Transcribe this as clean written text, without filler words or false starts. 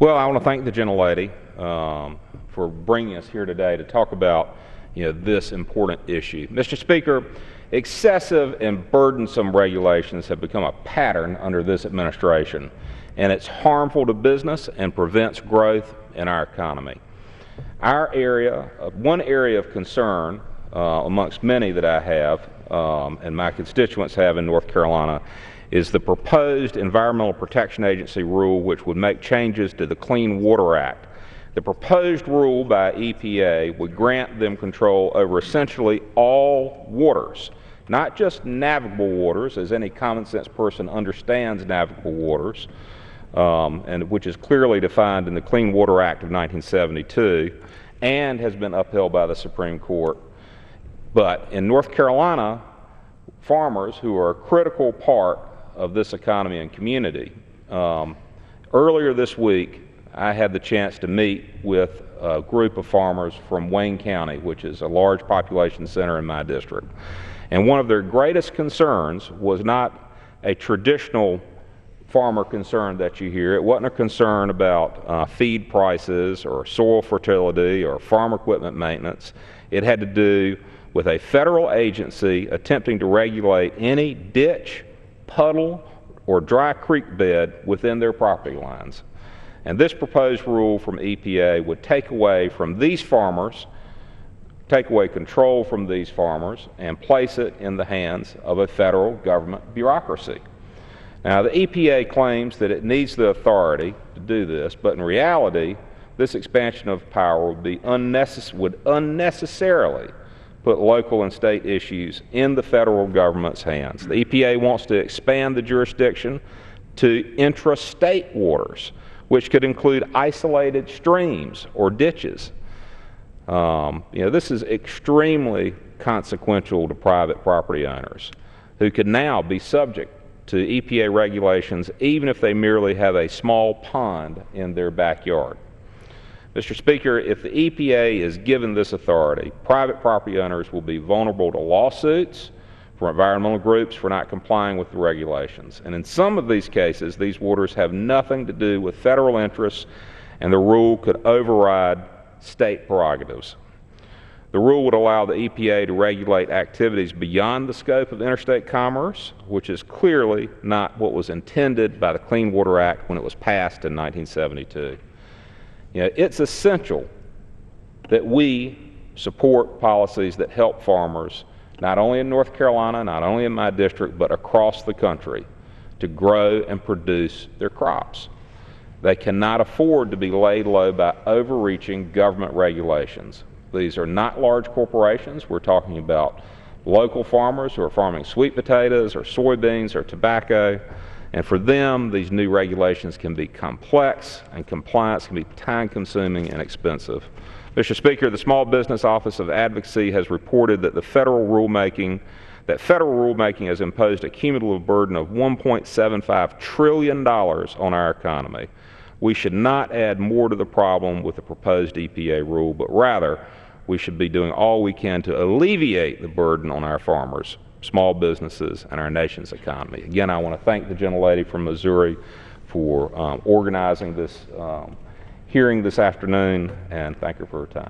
Well, I want to thank the gentlelady for bringing us here today to talk about this important issue. Mr. Speaker, excessive and burdensome regulations have become a pattern under this administration, and it's harmful to business and prevents growth in our economy. One area of concern amongst many that I have and my constituents have in North Carolina is the proposed Environmental Protection Agency rule, which would make changes to the Clean Water Act. The proposed rule by EPA would grant them control over essentially all waters, not just navigable waters, as any common sense person understands navigable waters, and which is clearly defined in the Clean Water Act of 1972 and has been upheld by the Supreme Court. But in North Carolina, farmers who are a critical part of this economy and community, earlier this week I had the chance to meet with a group of farmers from Wayne County, which is a large population center in my district. And one of their greatest concerns was not a traditional farmer concern that you hear. It wasn't a concern about feed prices or soil fertility or farm equipment maintenance. It had to do with a federal agency attempting to regulate any ditch, puddle, or dry creek bed within their property lines. And this proposed rule from EPA would take away control from these farmers and place it in the hands of a federal government bureaucracy. Now, the EPA claims that it needs the authority to do this, but in reality, this expansion of power would unnecessarily put local and state issues in the federal government's hands. The EPA wants to expand the jurisdiction to intrastate waters, which could include isolated streams or ditches. This is extremely consequential to private property owners who could now be subject to EPA regulations even if they merely have a small pond in their backyard. Mr. Speaker, if the EPA is given this authority, private property owners will be vulnerable to lawsuits from environmental groups for not complying with the regulations. And in some of these cases, these waters have nothing to do with federal interests, and the rule could override state prerogatives. The rule would allow the EPA to regulate activities beyond the scope of interstate commerce, which is clearly not what was intended by the Clean Water Act when it was passed in 1972. It's essential that we support policies that help farmers, not only in North Carolina, not only in my district, but across the country, to grow and produce their crops. They cannot afford to be laid low by overreaching government regulations. These are not large corporations. We're talking about local farmers who are farming sweet potatoes or soybeans or tobacco. And for them, these new regulations can be complex, and compliance can be time-consuming and expensive. Mr. Speaker, the Small Business Office of Advocacy has reported that federal rulemaking has imposed a cumulative burden of $1.75 trillion on our economy. We should not add more to the problem with the proposed EPA rule, but rather we should be doing all we can to alleviate the burden on our farmers, small businesses, and our nation's economy. Again, I want to thank the gentlelady from Missouri for organizing this hearing this afternoon, and thank her for her time.